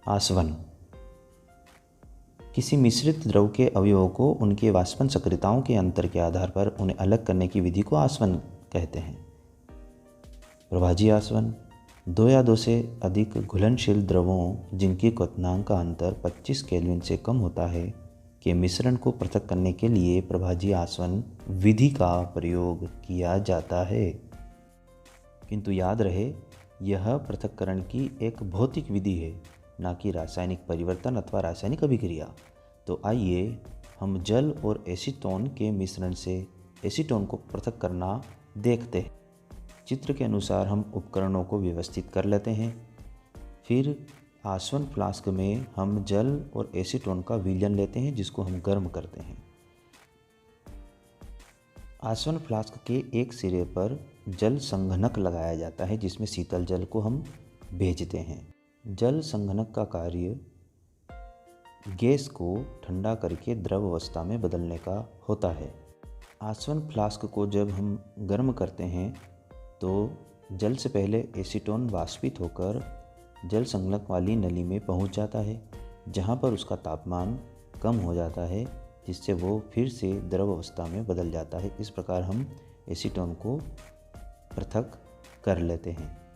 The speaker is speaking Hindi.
आसवन किसी मिश्रित द्रव के अवयवों को उनके वाष्पन सक्रियताओं के अंतर के आधार पर उन्हें अलग करने की विधि को आसवन कहते हैं। प्रभाजी आसवन 2 या 2 से अधिक घुलनशील द्रवों जिनकी क्वथनांक का अंतर 25 केल्विन से कम होता है के मिश्रण को पृथक करने के लिए प्रभाजी आसवन विधि का प्रयोग किया जाता है। किंतु याद रहे, यह पृथक्करण की एक भौतिक विधि है, न कि रासायनिक परिवर्तन अथवा रासायनिक अभिक्रिया। तो आइए हम जल और एसीटोन के मिश्रण से एसीटोन को पृथक करना देखते हैं। चित्र के अनुसार हम उपकरणों को व्यवस्थित कर लेते हैं। फिर आसवन फ्लास्क में हम जल और एसीटोन का विलयन लेते हैं, जिसको हम गर्म करते हैं। आसवन फ्लास्क के एक सिरे पर जल संघनक लगाया जाता है, जिसमें शीतल जल को हम भेजते हैं। जल संघनक का कार्य गैस को ठंडा करके द्रव अवस्था में बदलने का होता है। आसवन फ्लास्क को जब हम गर्म करते हैं तो जल से पहले एसीटोन वाष्पित होकर जल संघनक वाली नली में पहुंच जाता है, जहां पर उसका तापमान कम हो जाता है, जिससे वो फिर से द्रव अवस्था में बदल जाता है। इस प्रकार हम एसीटोन को पृथक कर लेते हैं।